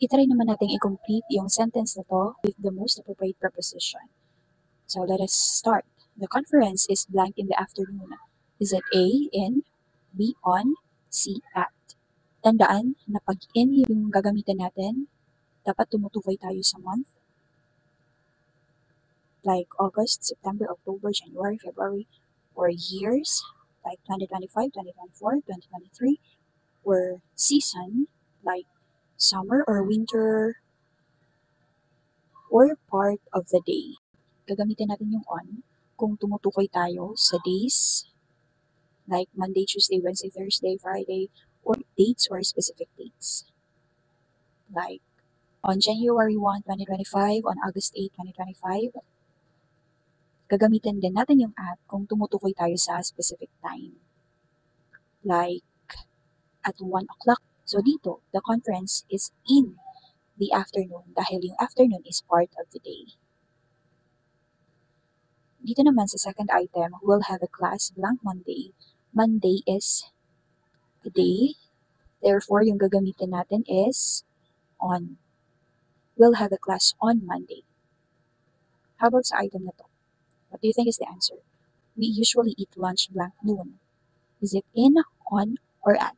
I-try naman natin i-complete yung sentence na to with the most appropriate preposition. So let us start. The conference is blank in the afternoon. Is it A, in, B, on, C, at? Tandaan na pag in yung gagamitin natin, dapat tumutukoy tayo sa month. Like August, September, October, January, February, or years, like 2025, 2024, 2023, or season, like summer or winter, or part of the day. Gagamitin natin yung on kung tumutukoy tayo sa days, like Monday, Tuesday, Wednesday, Thursday, Friday, or dates or specific dates. Like on January 1, 2025, on August 8, 2025, gagamitin din natin yung at kung tumutukoy tayo sa specific time. Like at 1 o'clock. So dito, the conference is in the afternoon dahil yung afternoon is part of the day. Dito naman sa second item, we'll have a class blank Monday. Monday is a day. Therefore, yung gagamitin natin is on. We'll have a class on Monday. How about sa item na to? What do you think is the answer? We usually eat lunch blank noon. Is it in, on, or at?